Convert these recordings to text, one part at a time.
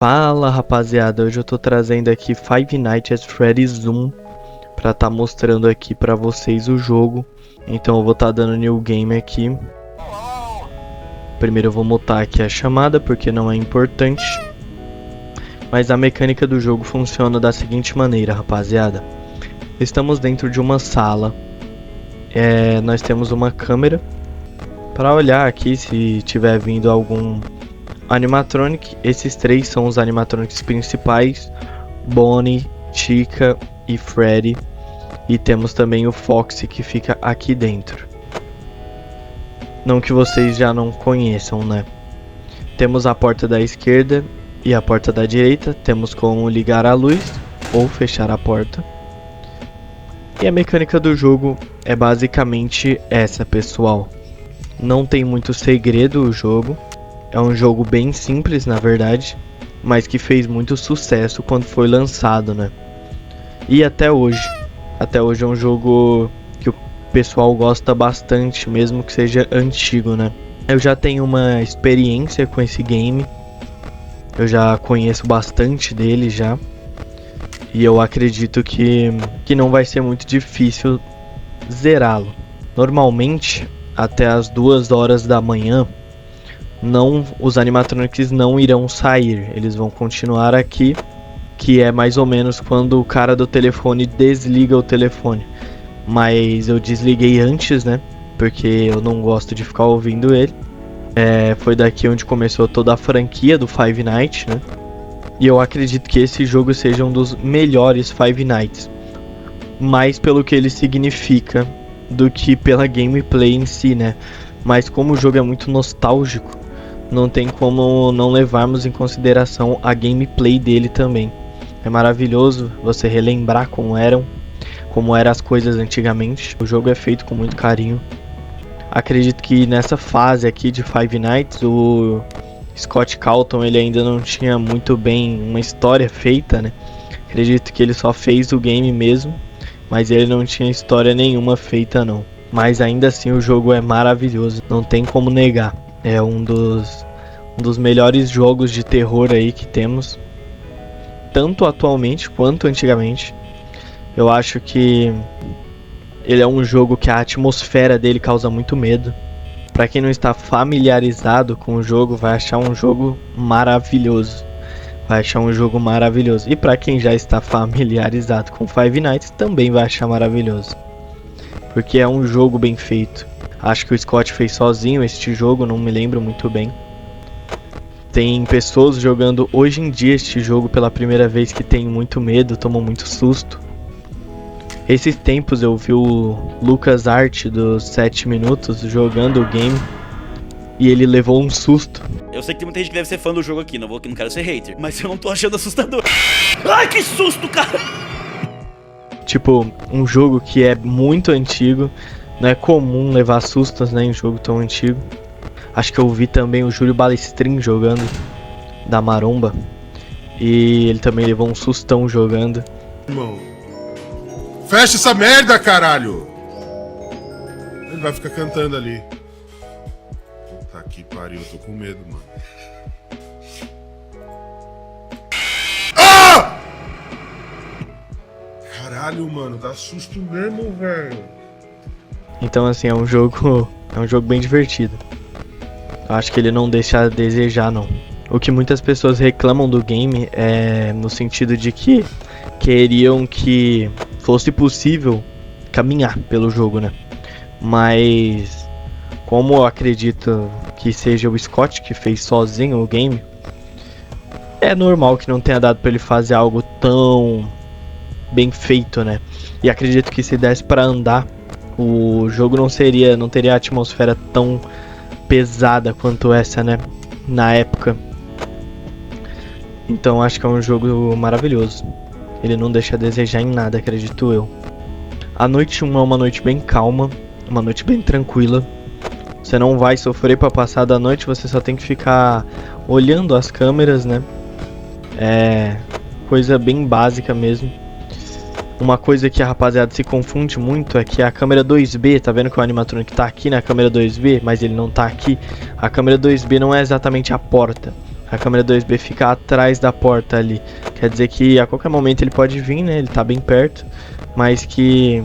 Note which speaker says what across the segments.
Speaker 1: Fala rapaziada, hoje eu tô trazendo aqui Five Nights at Freddy's 1 pra tá mostrando aqui pra vocês o jogo. Então eu vou tá dando new game aqui. Primeiro eu vou mutar aqui a chamada porque não é importante. Mas a mecânica do jogo funciona da seguinte maneira, rapaziada. Estamos dentro de uma sala. Nós temos uma câmera para olhar aqui se tiver vindo algum animatronic. Esses três são os animatronics principais: Bonnie, Chica e Freddy. E temos também o Foxy que fica aqui dentro. Não que vocês já não conheçam, né? Temos a porta da esquerda e a porta da direita. Temos como ligar a luz ou fechar a porta. E a mecânica do jogo é basicamente essa, pessoal. Não tem muito segredo o jogo. É um jogo bem simples, na verdade, mas que fez muito sucesso quando foi lançado, né? E até hoje é um jogo que o pessoal gosta bastante, mesmo que seja antigo, né? Eu já tenho uma experiência com esse game. Eu já conheço bastante dele já. E eu acredito que não vai ser muito difícil zerá-lo. Normalmente, até as 2 horas da manhã, os animatronics não irão sair. Eles vão continuar aqui, que é mais ou menos quando o cara do telefone desliga o telefone. Mas eu desliguei antes, né? Porque eu não gosto de ficar ouvindo ele. Foi daqui onde começou toda a franquia do Five Nights, né? E eu acredito que esse jogo seja um dos melhores Five Nights, mais pelo que ele significa do que pela gameplay em si, né? Mas como o jogo é muito nostálgico, não tem como não levarmos em consideração a gameplay dele também. É maravilhoso você relembrar como eram as coisas antigamente. O jogo é feito com muito carinho. Acredito que nessa fase aqui de Five Nights, o Scott Calton ele ainda não tinha muito bem uma história feita, né? Acredito que ele só fez o game mesmo, mas ele não tinha história nenhuma feita não. Mas ainda assim o jogo é maravilhoso, não tem como negar. É um dos melhores jogos de terror aí que temos, tanto atualmente quanto antigamente. Eu acho que ele é um jogo que a atmosfera dele causa muito medo. Pra quem não está familiarizado com o jogo, vai achar um jogo maravilhoso. E pra quem já está familiarizado com Five Nights, também vai achar maravilhoso. Porque é um jogo bem feito. Acho que o Scott fez sozinho este jogo, não me lembro muito bem. Tem pessoas jogando hoje em dia este jogo pela primeira vez que tem muito medo, tomam muito susto. Esses tempos eu vi o Lucas Art dos 7 minutos jogando o game e ele levou um susto.
Speaker 2: Eu sei que tem muita gente que deve ser fã do jogo aqui, não quero ser hater, mas eu não tô achando assustador. Ai, que susto, cara!
Speaker 1: Tipo, um jogo que é muito antigo, não é comum levar sustos, né, em jogo tão antigo. Acho que eu vi também o Júlio Balestrin jogando, da Maromba, e ele também levou um sustão jogando.
Speaker 3: Irmão, fecha essa merda, caralho! Ele vai ficar cantando ali. Puta que pariu, eu tô com medo, mano. Ah! Caralho, mano, dá susto mesmo, velho.
Speaker 1: Então assim, é um jogo bem divertido. Eu acho que ele não deixa a desejar não. O que muitas pessoas reclamam do game é no sentido de que queriam que fosse possível caminhar pelo jogo, né? Mas como eu acredito que seja o Scott que fez sozinho o game, é normal que não tenha dado pra ele fazer algo tão bem feito, né? E acredito que se desse pra andar, o jogo não teria a atmosfera tão pesada quanto essa, né? Na época. Então acho que é um jogo maravilhoso. Ele não deixa a desejar em nada, acredito eu. A noite 1 é uma noite bem calma, uma noite bem tranquila. Você não vai sofrer pra passar da noite, você só tem que ficar olhando as câmeras, né? É coisa bem básica mesmo. Uma coisa que a rapaziada se confunde muito é que a câmera 2B, tá vendo que o animatronic tá aqui na câmera 2B, mas ele não tá aqui. A câmera 2B não é exatamente a porta. A câmera 2B fica atrás da porta ali. Quer dizer que a qualquer momento ele pode vir, né? Ele tá bem perto, mas que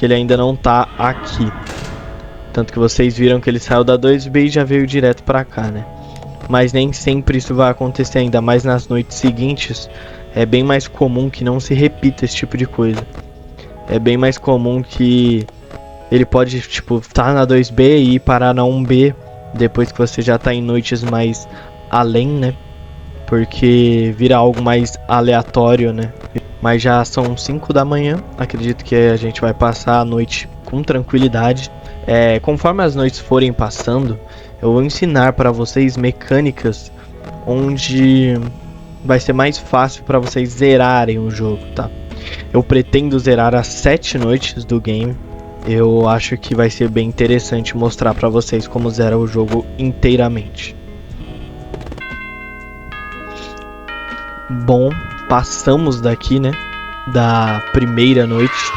Speaker 1: ele ainda não tá aqui. Tanto que vocês viram que ele saiu da 2B e já veio direto pra cá, né? Mas nem sempre isso vai acontecer, ainda mais nas noites seguintes. É bem mais comum que não se repita esse tipo de coisa. É bem mais comum que ele pode, tipo, tá na 2B e ir parar na 1B depois que você já tá em noites mais além, né? Porque vira algo mais aleatório, né? Mas já são 5 da manhã, acredito que a gente vai passar a noite com tranquilidade. Conforme as noites forem passando, eu vou ensinar para vocês mecânicas onde vai ser mais fácil para vocês zerarem o jogo, tá? Eu pretendo zerar as 7 noites do game. Eu acho que vai ser bem interessante mostrar para vocês como zera o jogo inteiramente. Bom, passamos daqui, né, da primeira noite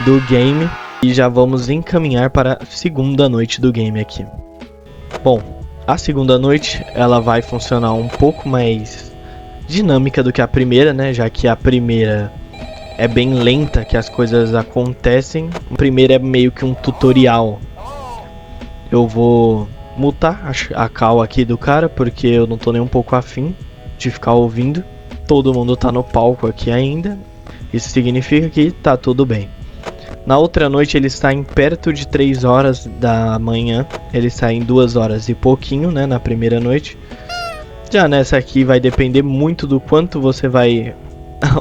Speaker 1: do game e já vamos encaminhar para a segunda noite do game aqui. Bom, a segunda noite ela vai funcionar um pouco mais dinâmica do que a primeira, né, já que a primeira é bem lenta que as coisas acontecem. A primeira é meio que um tutorial. Eu vou mutar a call aqui do cara porque eu não tô nem um pouco afim de ficar ouvindo. Todo mundo tá no palco aqui ainda. Isso significa que tá tudo bem. Na outra noite ele está em perto de 3 horas da manhã. Ele sai em 2 horas e pouquinho, né, na primeira noite. Já nessa aqui vai depender muito do quanto você vai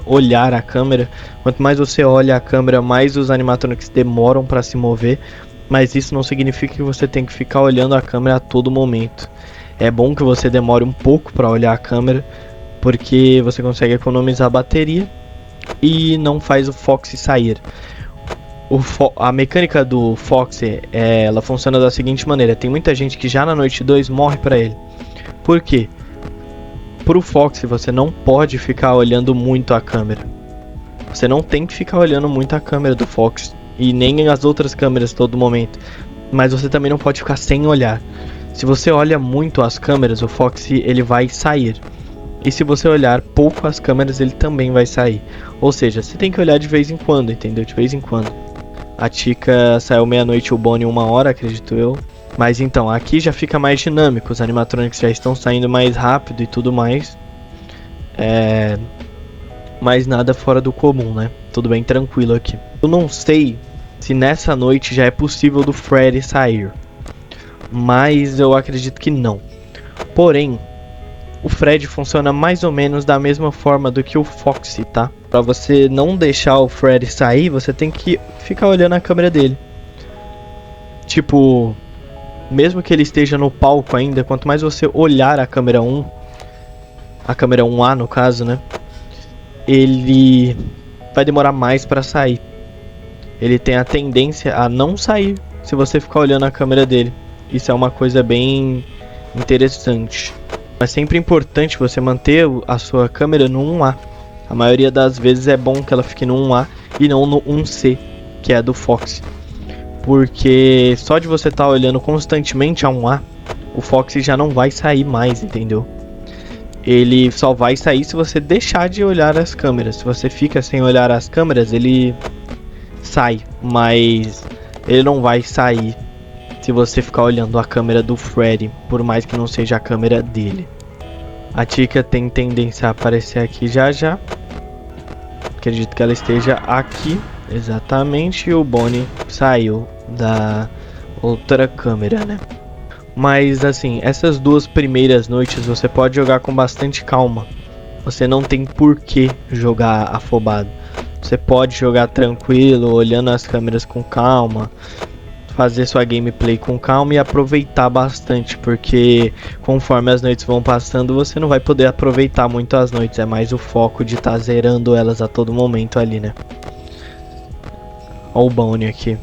Speaker 1: olhar a câmera. Quanto mais você olha a câmera, mais os animatronics demoram para se mover. Mas isso não significa que você tem que ficar olhando a câmera a todo momento. É bom que você demore um pouco para olhar a câmera, porque você consegue economizar a bateria e não faz o Foxy sair. A mecânica do Foxy, ela funciona da seguinte maneira. Tem muita gente que já na noite 2 morre para ele. Por quê? Pro Foxy você não pode ficar olhando muito a câmera. Você não tem que ficar olhando muito a câmera do Foxy e nem as outras câmeras todo momento. Mas você também não pode ficar sem olhar. Se você olha muito as câmeras, o Foxy ele vai sair. E se você olhar pouco as câmeras, ele também vai sair. Ou seja, você tem que olhar de vez em quando, entendeu? De vez em quando. A Tika saiu meia-noite, o Bonnie 1 hora, acredito eu. Mas então, aqui já fica mais dinâmico. Os animatronics já estão saindo mais rápido e tudo mais. Mas nada fora do comum, né? Tudo bem tranquilo aqui. Eu não sei se nessa noite já é possível do Freddy sair. Mas eu acredito que não. Porém, o Freddy funciona mais ou menos da mesma forma do que o Foxy, tá? Pra você não deixar o Freddy sair, você tem que ficar olhando a câmera dele. Tipo, mesmo que ele esteja no palco ainda, quanto mais você olhar a câmera 1, a câmera 1A no caso, né? Ele vai demorar mais pra sair. Ele tem a tendência a não sair se você ficar olhando a câmera dele. Isso é uma coisa bem interessante. É sempre importante você manter a sua câmera no 1A. A maioria das vezes é bom que ela fique no 1A e não no 1C, que é a do Foxy. Porque só de você estar olhando constantemente a 1A, o Foxy já não vai sair mais, entendeu? Ele só vai sair se você deixar de olhar as câmeras. Se você fica sem olhar as câmeras, ele sai, mas ele não vai sair se você ficar olhando a câmera do Freddy, por mais que não seja a câmera dele. A Tika tem tendência a aparecer aqui já já. Acredito que ela esteja aqui, exatamente. E o Bonnie saiu da outra câmera, né? Mas assim, essas duas primeiras noites você pode jogar com bastante calma. Você não tem por que jogar afobado. Você pode jogar tranquilo, olhando as câmeras com calma, fazer sua gameplay com calma e aproveitar bastante, porque conforme as noites vão passando, você não vai poder aproveitar muito as noites. É mais o foco de estar zerando elas a todo momento ali, né? Olha o Bonnie aqui.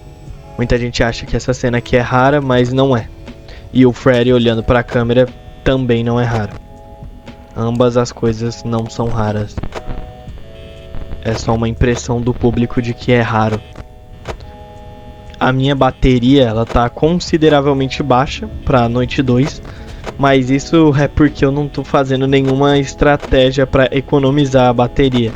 Speaker 1: Muita gente acha que essa cena aqui é rara, mas não é. E o Freddy olhando para a câmera também não é raro. Ambas as coisas não são raras. É só uma impressão do público de que é raro. A minha bateria ela tá consideravelmente baixa para a noite 2. Mas isso é porque eu não tô fazendo nenhuma estratégia para economizar a bateria.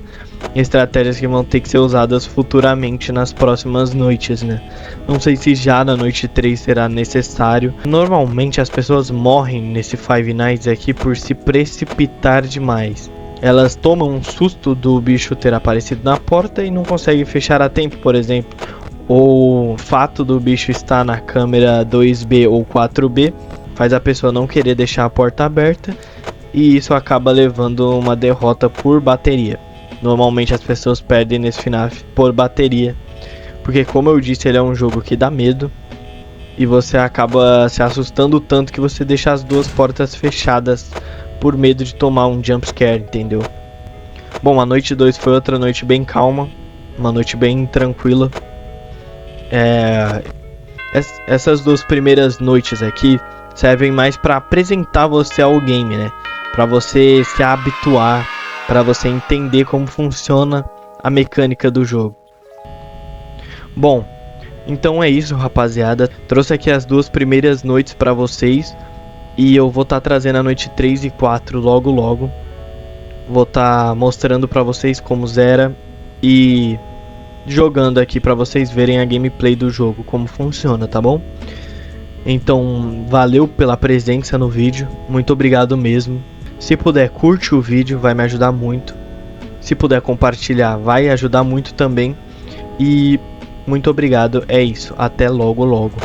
Speaker 1: Estratégias que vão ter que ser usadas futuramente nas próximas noites, né? Não sei se já na noite 3 será necessário. Normalmente as pessoas morrem nesse Five Nights aqui por se precipitar demais. Elas tomam um susto do bicho ter aparecido na porta e não conseguem fechar a tempo, por exemplo. Ou o fato do bicho estar na câmera 2B ou 4B faz a pessoa não querer deixar a porta aberta e isso acaba levando uma derrota por bateria. Normalmente as pessoas perdem nesse FNAF por bateria, porque como eu disse, ele é um jogo que dá medo e você acaba se assustando tanto que você deixa as duas portas fechadas por medo de tomar um jumpscare, entendeu? Bom, a noite 2 foi outra noite bem calma, uma noite bem tranquila. Essas duas primeiras noites aqui servem mais para apresentar você ao game, né? Para você se habituar, para você entender como funciona a mecânica do jogo. Bom, então é isso, rapaziada. Trouxe aqui as duas primeiras noites para vocês e eu vou estar trazendo a noite 3 e 4 logo logo. Vou estar mostrando para vocês como zera e jogando aqui para vocês verem a gameplay do jogo, como funciona, tá bom? Então, valeu pela presença no vídeo, muito obrigado mesmo. Se puder, curte o vídeo, vai me ajudar muito. Se puder compartilhar, vai ajudar muito também. E muito obrigado, é isso, até logo logo.